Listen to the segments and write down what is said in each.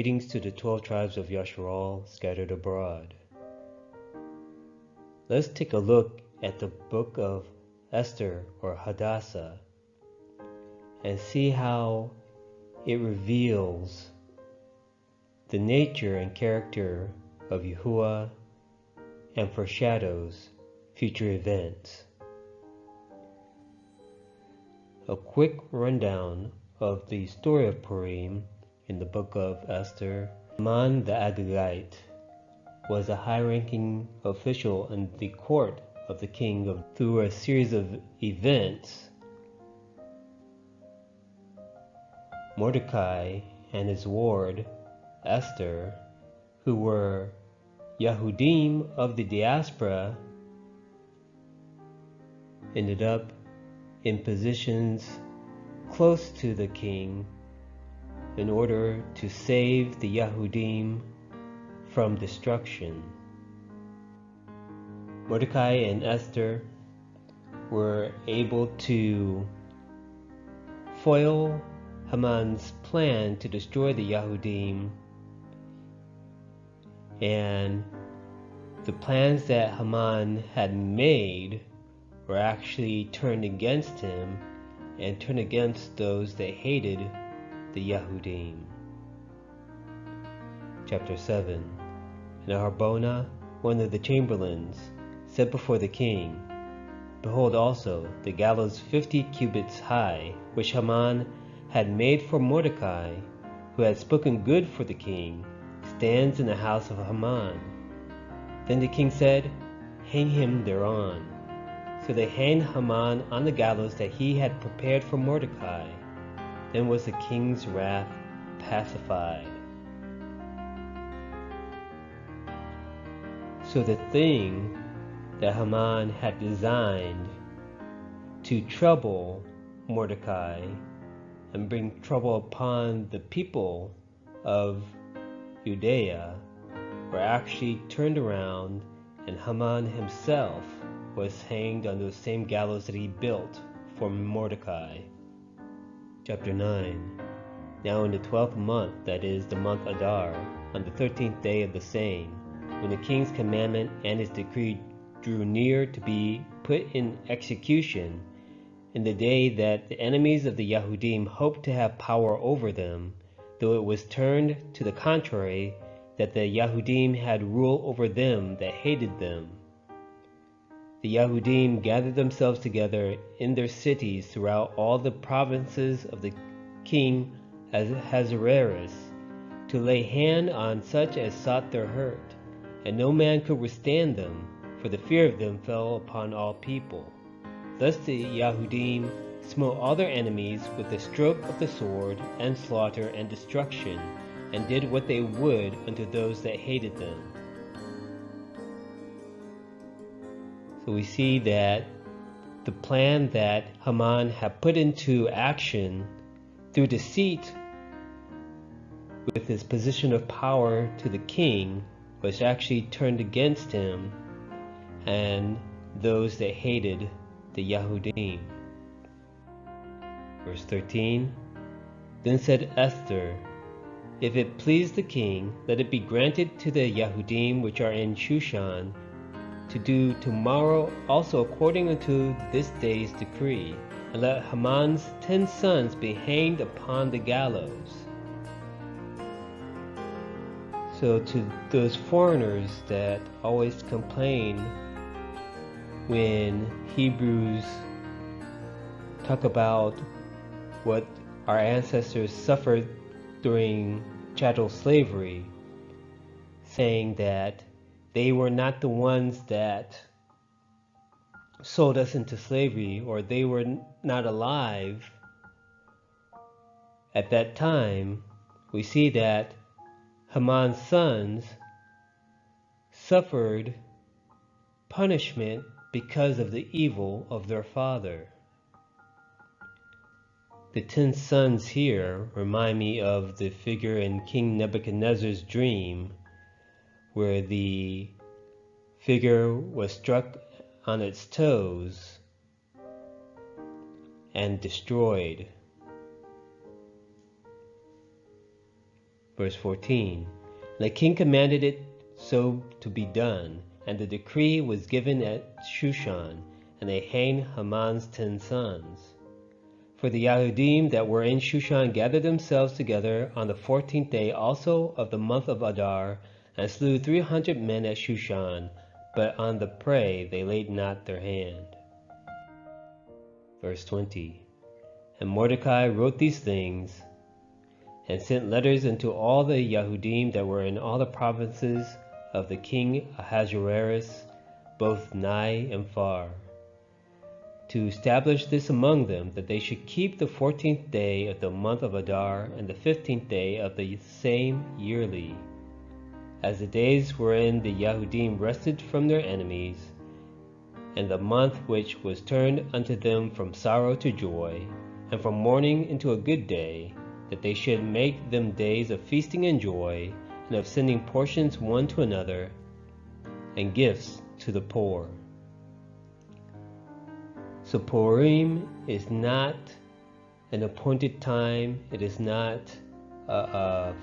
Greetings to the 12 tribes of Yasharal scattered abroad. Let's take a look at the book of Esther or Hadassah and see how it reveals the nature and character of Yahuwah and foreshadows future events. A quick rundown of the story of Purim in the book of Esther. Haman the Agagite was a high-ranking official in the court of the king. Through a series of events, Mordecai and his ward, Esther, who were Yahudim of the diaspora, ended up in positions close to the king in order to save the Yahudim from destruction. Mordecai and Esther were able to foil Haman's plan to destroy the Yahudim, and the plans that Haman had made were actually turned against him and turned against those that hated the Yahudim. Chapter 7. Now Harbona, one of the chamberlains, said before the king, Behold also the gallows 50 cubits high, which Haman had made for Mordecai, who had spoken good for the king, stands in the house of Haman. Then the king said, Hang him thereon. So they hanged Haman on the gallows that he had prepared for Mordecai. Then was the king's wrath pacified. So the thing that Haman had designed to trouble Mordecai and bring trouble upon the people of Judea were actually turned around, and Haman himself was hanged on those same gallows that he built for Mordecai. Chapter 9. Now in the 12th month, that is the month Adar, on the 13th day of the same, when the king's commandment and his decree drew near to be put in execution, in the day that the enemies of the Yahudim hoped to have power over them, though it was turned to the contrary, that the Yahudim had rule over them that hated them. The Yahudim gathered themselves together in their cities throughout all the provinces of the king Ahasuerus, to lay hand on such as sought their hurt, and no man could withstand them, for the fear of them fell upon all people. Thus the Yahudim smote all their enemies with the stroke of the sword, and slaughter and destruction, and did what they would unto those that hated them. So we see that the plan that Haman had put into action through deceit with his position of power to the king was actually turned against him and those that hated the Yahudim. Verse 13. Then said Esther, If it please the king, let it be granted to the Yahudim which are in Shushan to do tomorrow also according unto this day's decree, and let Haman's 10 sons be hanged upon the gallows. So to those foreigners that always complain when Hebrews talk about what our ancestors suffered during chattel slavery, saying that they were not the ones that sold us into slavery, or they were not alive at that time, we see that Haman's sons suffered punishment because of the evil of their father. The 10 sons here remind me of the figure in King Nebuchadnezzar's dream, where the figure was struck on its toes and destroyed. Verse 14. The king commanded it so to be done, and the decree was given at Shushan, and they hanged Haman's 10 sons. For the Yahudim that were in Shushan gathered themselves together on the 14th day also of the month of Adar, and slew 300 men at Shushan, but on the prey they laid not their hand. Verse 20. And Mordecai wrote these things, and sent letters unto all the Yahudim that were in all the provinces of the king Ahasuerus, both nigh and far, to establish this among them, that they should keep the 14th day of the month of Adar, and the 15th day of the same yearly, as the days wherein the Yahudim rested from their enemies, and the month which was turned unto them from sorrow to joy, and from mourning into a good day, that they should make them days of feasting and joy, and of sending portions one to another, and gifts to the poor. So Purim is not an appointed time, it is not a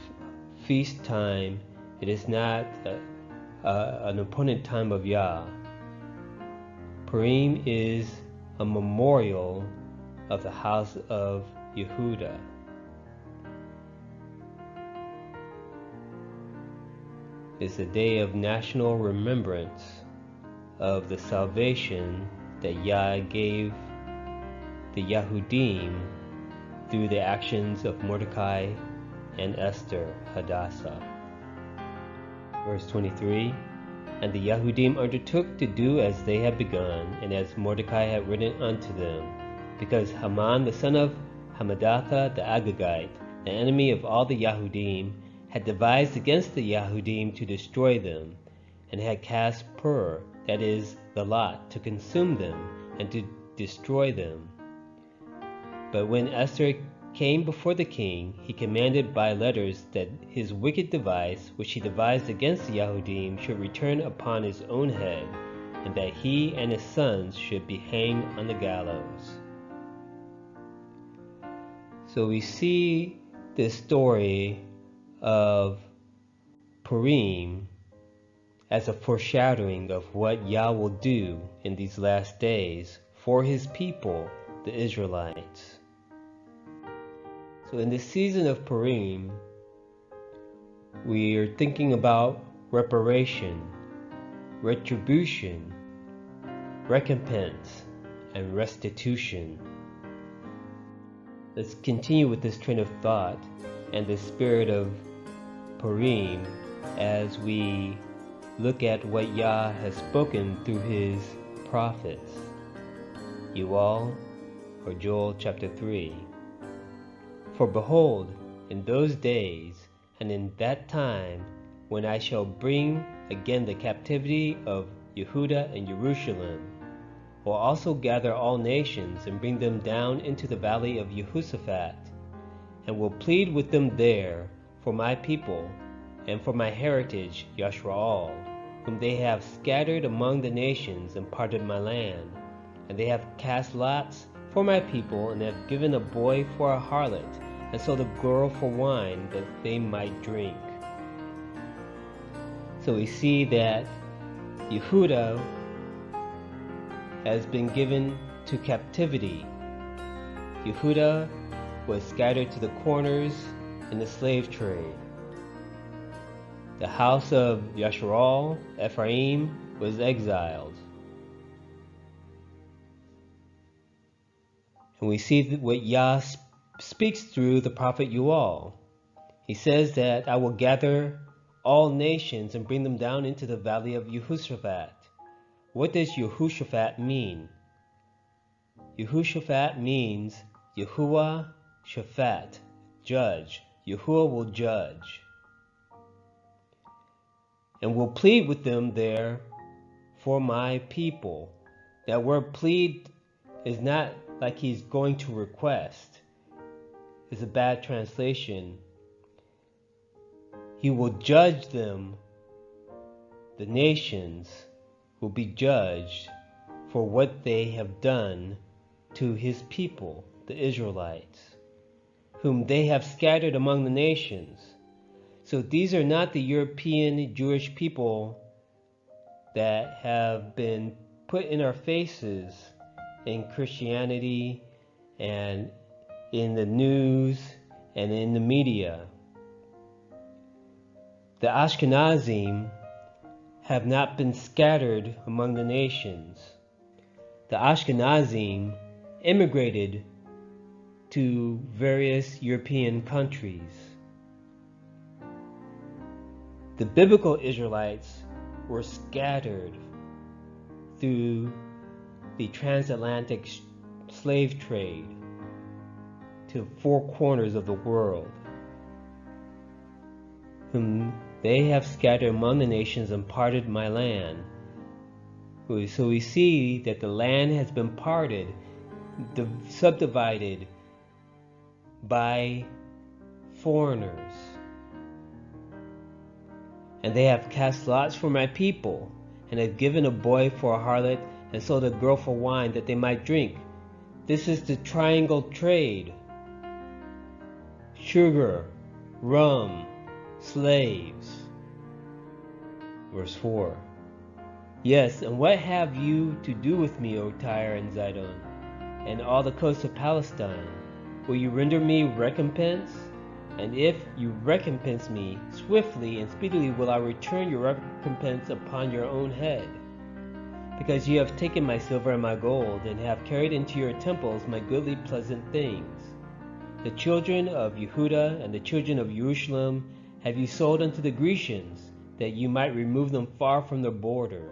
feast time, it is not an appointed time of Yah. Purim is a memorial of the house of Yehuda. It's a day of national remembrance of the salvation that Yah gave the Yahudim through the actions of Mordecai and Esther, Hadassah. Verse 23. And the Yahudim undertook to do as they had begun, and as Mordecai had written unto them, because Haman the son of Hammedatha the Agagite, the enemy of all the Yahudim, had devised against the Yahudim to destroy them, and had cast pur, that is, the lot, to consume them, and to destroy them. But when Esther came before the king, he commanded by letters that his wicked device, which he devised against the Yahudim, should return upon his own head, and that he and his sons should be hanged on the gallows. So we see this story of Purim as a foreshadowing of what Yah will do in these last days for his people, the Israelites. So in this season of Purim, we are thinking about reparation, retribution, recompense, and restitution. Let's continue with this train of thought and the spirit of Purim as we look at what Yah has spoken through his prophets. Yoel, or Joel chapter 3. For behold, in those days, and in that time, when I shall bring again the captivity of Yehuda and Jerusalem, will also gather all nations and bring them down into the valley of Jehoshaphat, and will plead with them there for my people and for my heritage Yashraal, whom they have scattered among the nations and parted my land. And they have cast lots for my people, and have given a boy for a harlot, and sold a girl for wine, that they might drink. So we see that Yehuda has been given to captivity. Yehuda was scattered to the corners in the slave trade. The house of Yashraal, Ephraim, was exiled. And we see what Yah speaks through the prophet Yoel. He says that I will gather all nations and bring them down into the valley of Jehoshaphat. What does Jehoshaphat mean? Jehoshaphat means Yahuwah Shaphat, judge. Yahuwah will judge. And will plead with them there for my people. That word plead is not like he's going to request. It's a bad translation. He will judge them. The nations will be judged for what they have done to his people, the Israelites, whom they have scattered among the nations. So these are not the European Jewish people that have been put in our faces in Christianity and in the news and in the media. The Ashkenazim have not been scattered among the nations. The Ashkenazim immigrated to various European countries. The biblical Israelites were scattered through the transatlantic slave trade to 4 corners of the world, whom they have scattered among the nations and parted my land. So we see that the land has been parted, subdivided by foreigners. And they have cast lots for my people, and have given a boy for a harlot, and sold a girl for wine that they might drink. This is the triangle trade: sugar, rum, slaves. Verse 4. Yes, and what have you to do with me, O Tyre and Zidon, and all the coasts of Palestine? Will you render me recompense? And if you recompense me, swiftly and speedily will I return your recompense upon your own head. Because you have taken my silver and my gold, and have carried into your temples my goodly pleasant things. The children of Yehuda and the children of Jerusalem have you sold unto the Grecians, that you might remove them far from their border.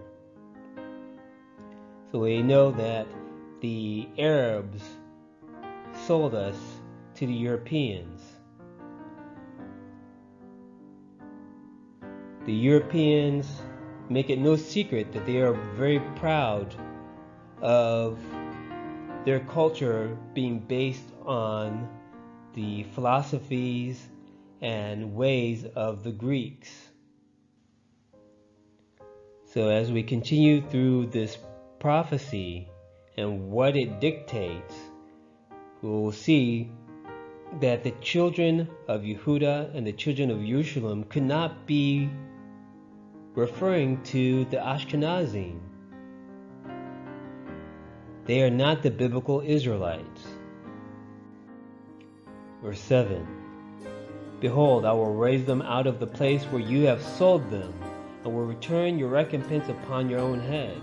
So we know that the Arabs sold us to the Europeans. The Europeans make it no secret that they are very proud of their culture being based on the philosophies and ways of the Greeks. So as we continue through this prophecy and what it dictates, we will see that the children of Yehuda and the children of Jerusalem could not be referring to the Ashkenazim. They are not the biblical Israelites. Verse 7. Behold, I will raise them out of the place where you have sold them, and will return your recompense upon your own head.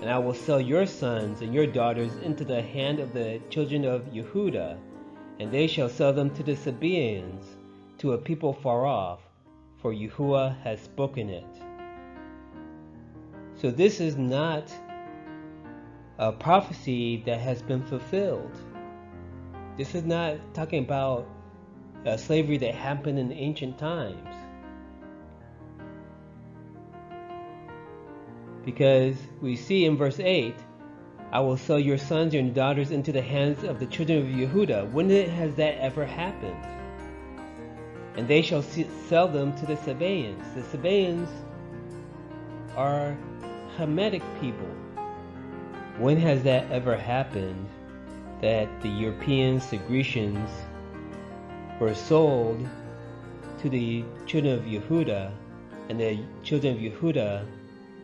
And I will sell your sons and your daughters into the hand of the children of Yehuda, and they shall sell them to the Sabaeans, to a people far off, for Yahuwah has spoken it. So this is not a prophecy that has been fulfilled. This is not talking about slavery that happened in ancient times. Because we see in verse 8, I will sell your sons and your daughters into the hands of the children of Yehuda. When has that ever happened? And they shall sell them to the Sabaeans. The Sabaeans are Hamitic people. When has that ever happened that the Europeans, the Grecians, were sold to the children of Yehuda, and the children of Yehuda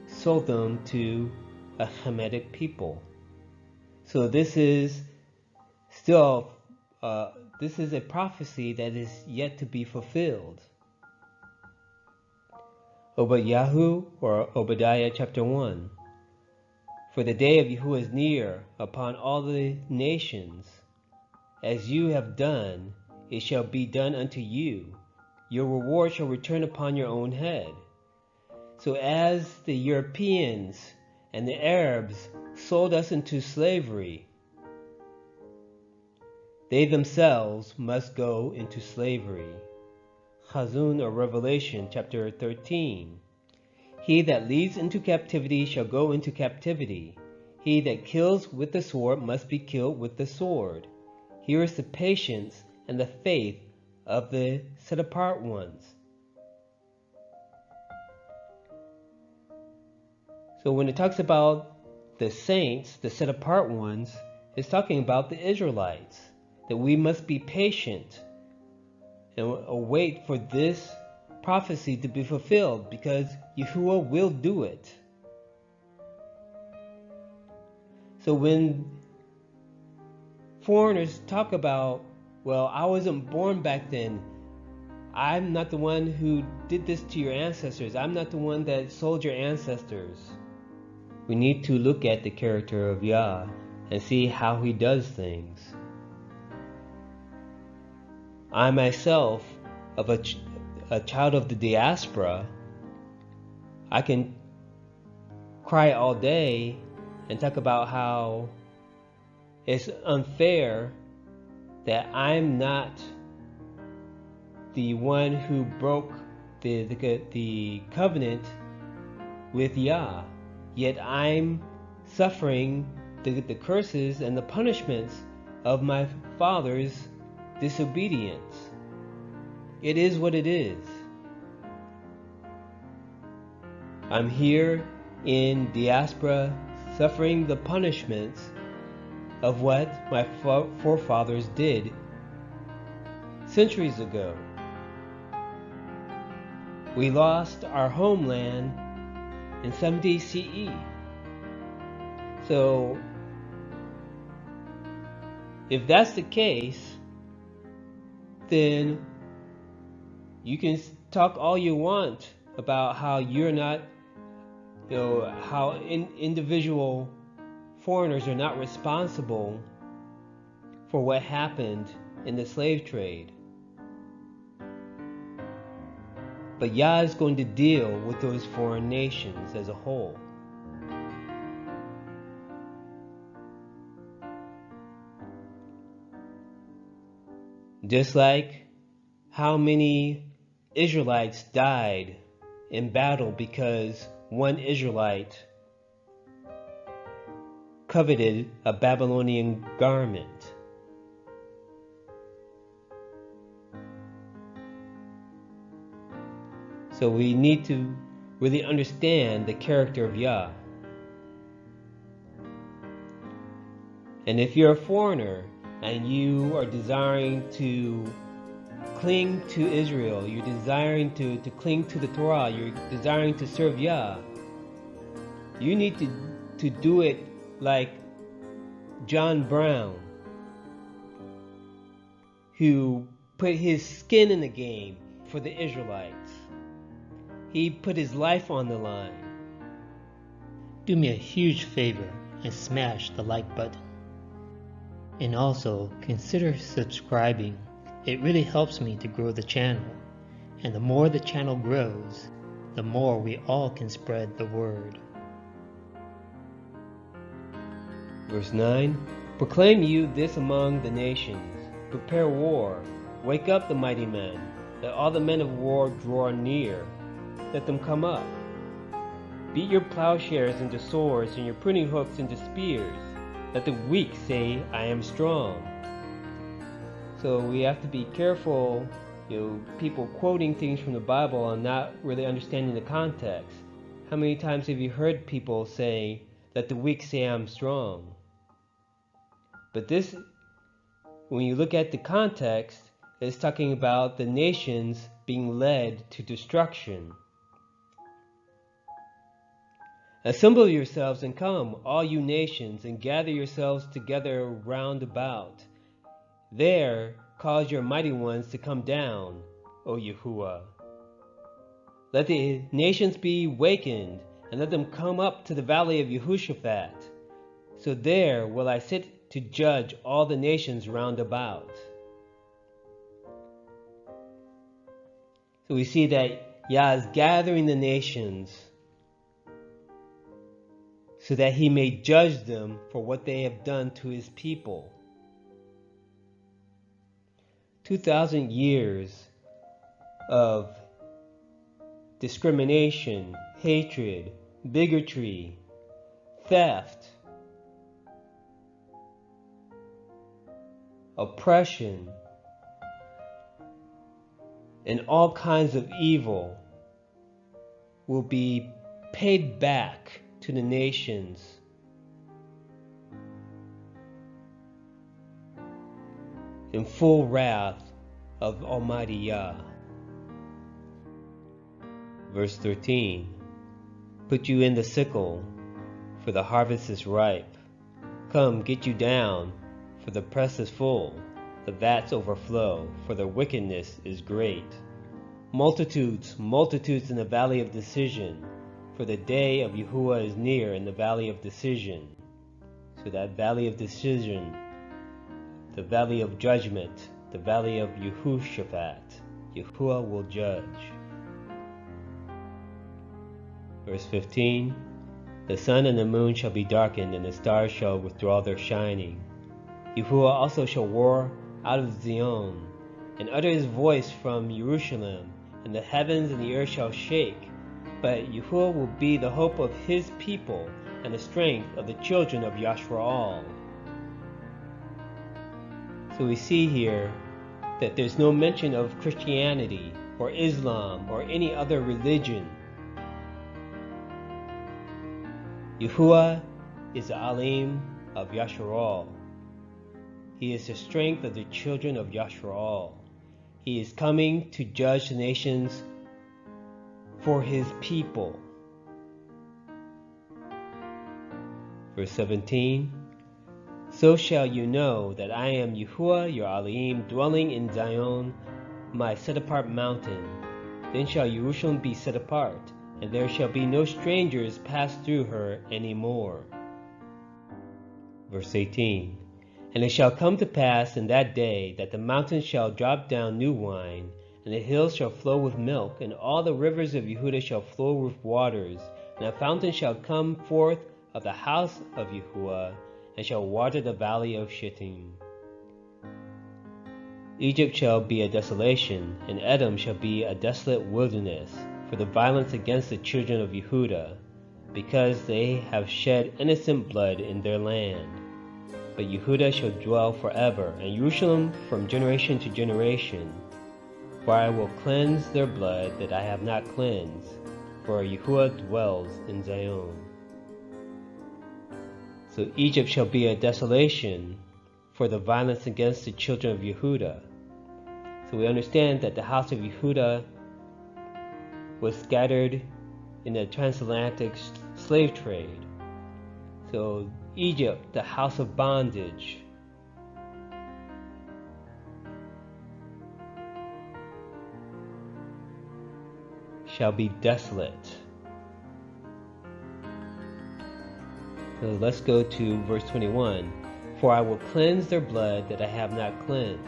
sold them to a Hamitic people? So this is still this is a prophecy that is yet to be fulfilled. Obadiah or Obadiah chapter 1. For the day of Yahuwah is near upon all the nations. As you have done, it shall be done unto you. Your reward shall return upon your own head. So as the Europeans and the Arabs sold us into slavery, they themselves must go into slavery. Chazun or Revelation chapter 13. He that leads into captivity shall go into captivity. He that kills with the sword must be killed with the sword. Here is the patience and the faith of the set apart ones. So when it talks about the saints, the set apart ones, it's talking about the Israelites, that we must be patient and await for this prophecy to be fulfilled, because Yahuwah will do it. So when foreigners talk about, well, I wasn't born back then, I'm not the one who did this to your ancestors, I'm not the one that sold your ancestors. We need to look at the character of Yah and see how he does things. I myself, of a child of the diaspora, I can cry all day and talk about how it's unfair that I'm not the one who broke the covenant with Yah, yet I'm suffering the curses and the punishments of my father's disobedience. It is what it is. I'm here in diaspora suffering the punishments of what my forefathers did centuries ago. We lost our homeland in 70 CE. So, if that's the case, then you can talk all you want about how you're not, how individual foreigners are not responsible for what happened in the slave trade. But Yah is going to deal with those foreign nations as a whole. Just like how many Israelites died in battle because one Israelite coveted a Babylonian garment. So we need to really understand the character of Yah. And if you're a foreigner and you are desiring to cling to Israel, you're desiring to cling to the Torah, you're desiring to serve Yah, you need to do it like John Brown, who put his skin in the game for the Israelites. He put his life on the line. Do me a huge favor and smash the like button. And also consider subscribing. It really helps me to grow the channel. And the more the channel grows, the more we all can spread the word. Verse 9, proclaim you this among the nations. Prepare war. Wake up the mighty men. Let all the men of war draw near. Let them come up. Beat your plowshares into swords and your pruning hooks into spears. Let the weak say, I am strong. So we have to be careful, people quoting things from the Bible and not really understanding the context. How many times have you heard people say, let the weak say I'm strong? But this, when you look at the context, it's talking about the nations being led to destruction. Assemble yourselves and come, all you nations, and gather yourselves together round about. There cause your mighty ones to come down, O Yahuwah. Let the nations be wakened, and let them come up to the valley of Yehoshaphat. So there will I sit to judge all the nations round about. So we see that Yah is gathering the nations so that he may judge them for what they have done to his people. 2,000 years of discrimination, hatred, bigotry, theft, oppression, and all kinds of evil will be paid back to the nations in full wrath of Almighty Yah. Verse 13. Put you in the sickle, for the harvest is ripe. Come, get you down, for the press is full. The vats overflow, for the wickedness is great. Multitudes, multitudes in the valley of decision, for the day of Yahuwah is near in the valley of decision. So that valley of decision, the valley of judgment, the valley of Yehoshaphat, Yahuwah will judge. Verse 15. The sun and the moon shall be darkened, and the stars shall withdraw their shining. Yahuwah also shall roar out of Zion, and utter his voice from Jerusalem, and the heavens and the earth shall shake. But Yahuwah will be the hope of his people, and the strength of the children of Yashraal. So we see here that there's no mention of Christianity, or Islam, or any other religion. Yahuwah is the Alim of Yashraal. He is the strength of the children of Yashraal. He is coming to judge the nations for his people. Verse 17. So shall you know that I am Yahuwah your Alim, dwelling in Zion, my set-apart mountain. Then shall Jerusalem be set apart, and there shall be no strangers pass through her any more. Verse 18. And it shall come to pass in that day that the mountains shall drop down new wine, and the hills shall flow with milk, and all the rivers of Yehudah shall flow with waters, and a fountain shall come forth of the house of Yahuwah, and shall water the valley of Shittim. Egypt shall be a desolation, and Edom shall be a desolate wilderness, for the violence against the children of Yehudah, because they have shed innocent blood in their land. But Yehudah shall dwell forever, and Jerusalem from generation to generation. For I will cleanse their blood that I have not cleansed, for Yahuwah dwells in Zion. So Egypt shall be a desolation for the violence against the children of Yehudah. So we understand that the house of Yehudah was scattered in the transatlantic slave trade. So Egypt, the house of bondage. Shall be desolate. So let's go to verse 21. For I will cleanse their blood that I have not cleansed.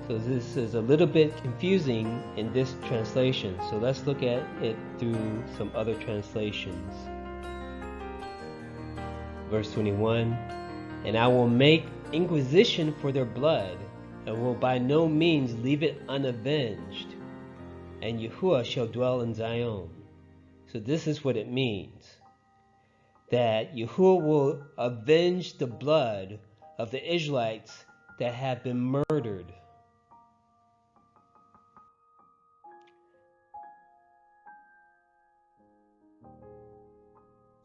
So this is a little bit confusing in this translation. So let's look at it through some other translations. Verse 21. And I will make inquisition for their blood, and will by no means leave it unavenged. And Yahuwah shall dwell in Zion. So this is what it means. That Yahuwah will avenge the blood of the Israelites that have been murdered.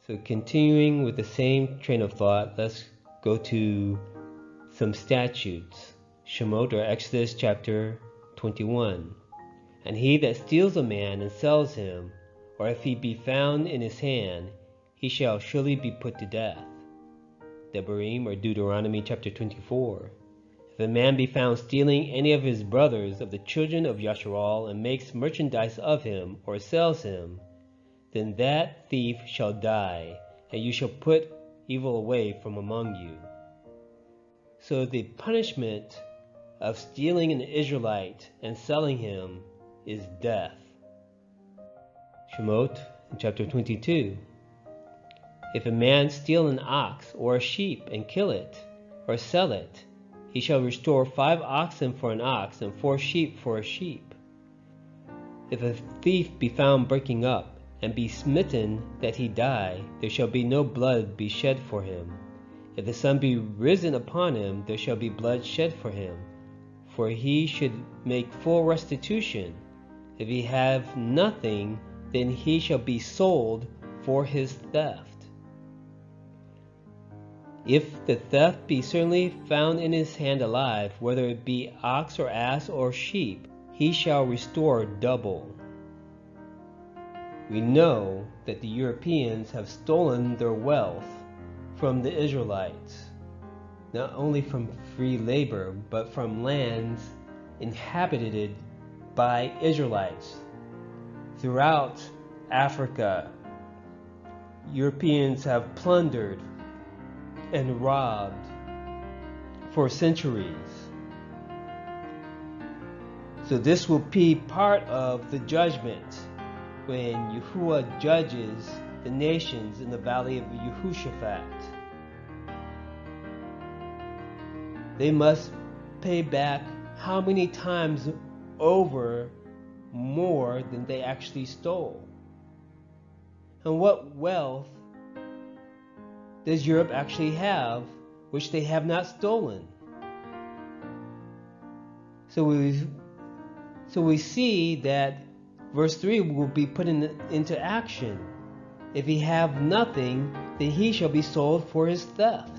So continuing with the same train of thought, let's go to some statutes. Shemot, or Exodus chapter 21. And he that steals a man and sells him, or if he be found in his hand, he shall surely be put to death. Devarim, or Deuteronomy chapter 24. If a man be found stealing any of his brothers of the children of Yashraal, and makes merchandise of him, or sells him, then that thief shall die, and you shall put evil away from among you. So the punishment of stealing an Israelite and selling him is death. Shemot chapter 22. If a man steal an ox or a sheep and kill it, or sell it, he shall restore 5 oxen for an ox, and 4 sheep for a sheep. If a thief be found breaking up, and be smitten that he die, there shall be no blood be shed for him. If the sun be risen upon him, there shall be blood shed for him, for he should make full restitution. If he have nothing, then he shall be sold for his theft. If the theft be certainly found in his hand alive, whether it be ox or ass or sheep, he shall restore double. We know that the Europeans have stolen their wealth from the Israelites, not only from free labor, but from lands inhabited by Israelites. Throughout Africa, Europeans have plundered and robbed for centuries. So this will be part of the judgment when Yahuwah judges the nations in the valley of Yehoshaphat. They must pay back how many times over more than they actually stole? And what wealth does Europe actually have which they have not stolen? So we see that verse 3 will be put into action. If he have nothing, then he shall be sold for his theft.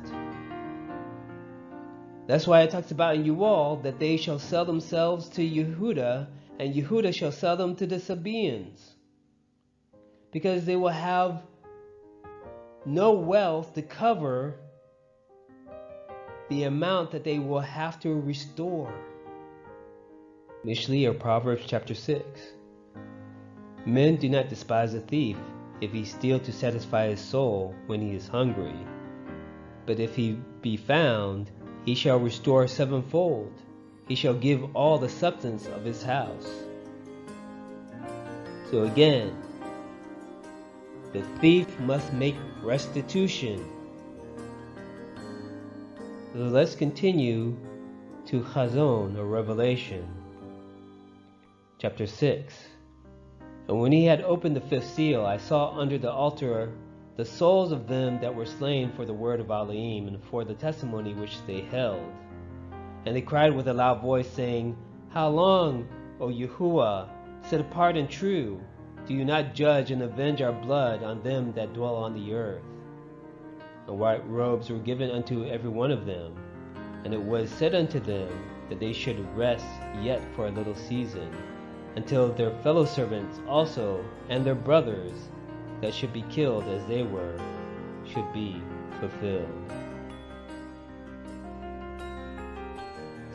That's why it talks about in you all that they shall sell themselves to Yehuda, and Yehuda shall sell them to the Sabaeans, because they will have no wealth to cover the amount that they will have to restore. Mishlei, or Proverbs chapter 6. Men do not despise a thief if he steal to satisfy his soul when he is hungry. But if he be found, he shall restore sevenfold. He shall give all the substance of his house. So again, the thief must make restitution. So let's continue to Chazon, or Revelation, chapter 6. And when he had opened the fifth seal, I saw under the altar the souls of them that were slain for the word of Elohim and for the testimony which they held. And they cried with a loud voice, saying, How long, O Yahuwah, set apart and true, do you not judge and avenge our blood on them that dwell on the earth? And white robes were given unto every one of them, and it was said unto them that they should rest yet for a little season, until their fellow servants also and their brothers that should be killed as they were should be fulfilled.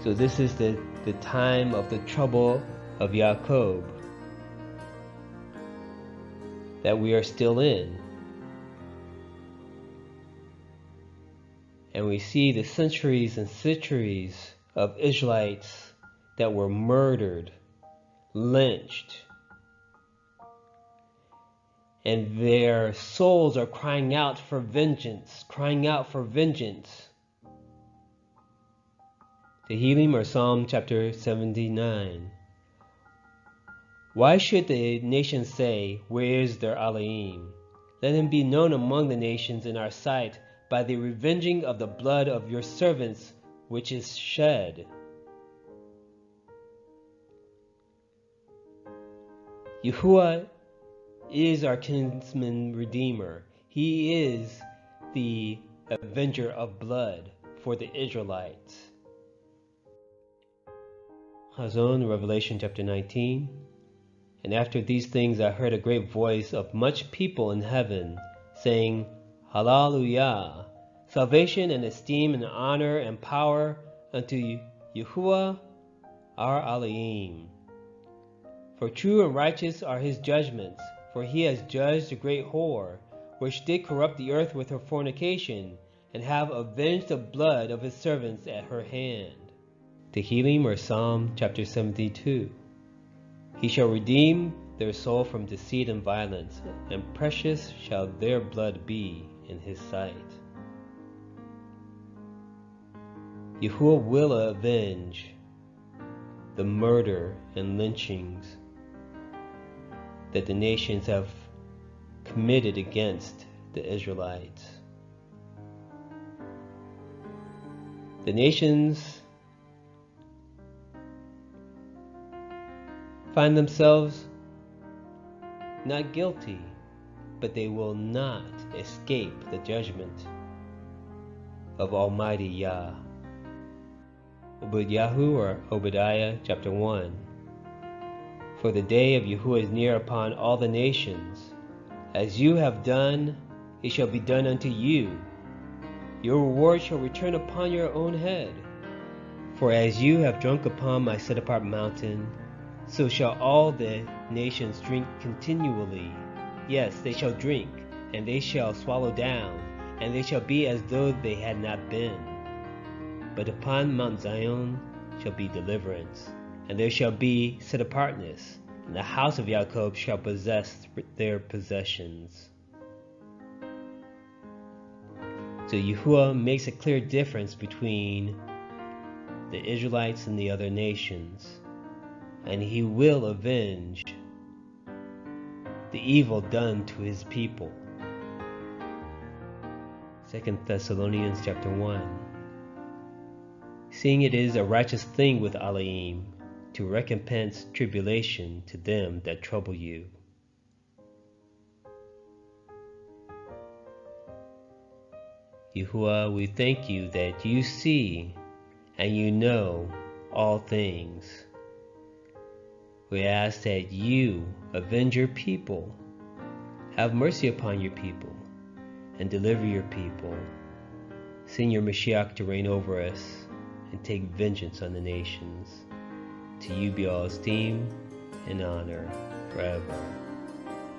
So this is the time of the trouble of Yaakov that we are still in. And we see the centuries and centuries of Israelites that were murdered, lynched, and their souls are crying out for vengeance, crying out for vengeance. Tehillim, or Psalm chapter 79. Why should the nations say, Where is their Elohim? Let him be known among the nations in our sight by the revenging of the blood of your servants which is shed. Yahuwah is our kinsman redeemer. He is the avenger of blood for the Israelites. Chazon, Revelation chapter 19. And after these things I heard a great voice of much people in heaven, saying, Hallelujah! Salvation and esteem and honor and power unto Yahuwah our Elohim. For true and righteous are his judgments, for he has judged the great whore, which did corrupt the earth with her fornication, and have avenged the blood of his servants at her hand. Tehillim, or Psalm chapter 72. He shall redeem their soul from deceit and violence, and precious shall their blood be in his sight. Yahuwah will avenge the murder and lynchings that the nations have committed against the Israelites. The nations find themselves not guilty, but they will not escape the judgment of Almighty Yah. Obadiah, or Obadiah chapter 1. For the day of Yahuwah is near upon all the nations. As you have done, it shall be done unto you. Your reward shall return upon your own head. For as you have drunk upon my set-apart mountain, so shall all the nations drink continually. Yes, they shall drink, and they shall swallow down, and they shall be as though they had not been. But upon Mount Zion shall be deliverance, and there shall be set-apartness, and the house of Jacob shall possess their possessions. So Yahuwah makes a clear difference between the Israelites and the other nations, and he will avenge the evil done to his people. 2 Thessalonians chapter 1. Seeing it is a righteous thing with Elohim to recompense tribulation to them that trouble you. Yahuwah, we thank you that you see and you know all things. We ask that you avenge your people, have mercy upon your people, and deliver your people. Send your Mashiach to reign over us and take vengeance on the nations. To you be all esteem and honor forever.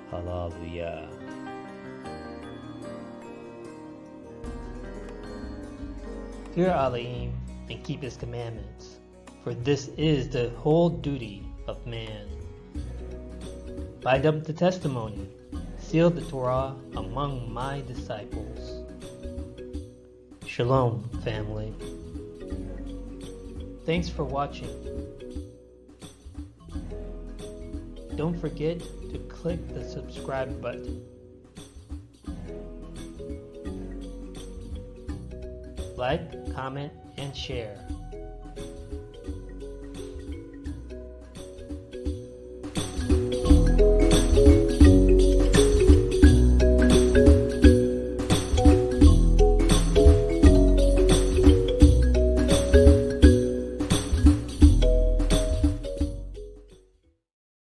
Hallelujah. Fear Elohim and keep his commandments, for this is the whole duty of man. Bind up the testimony, seal the Torah among my disciples. Shalom, family. Thanks for watching. Don't forget to click the subscribe button. Like, comment, and share.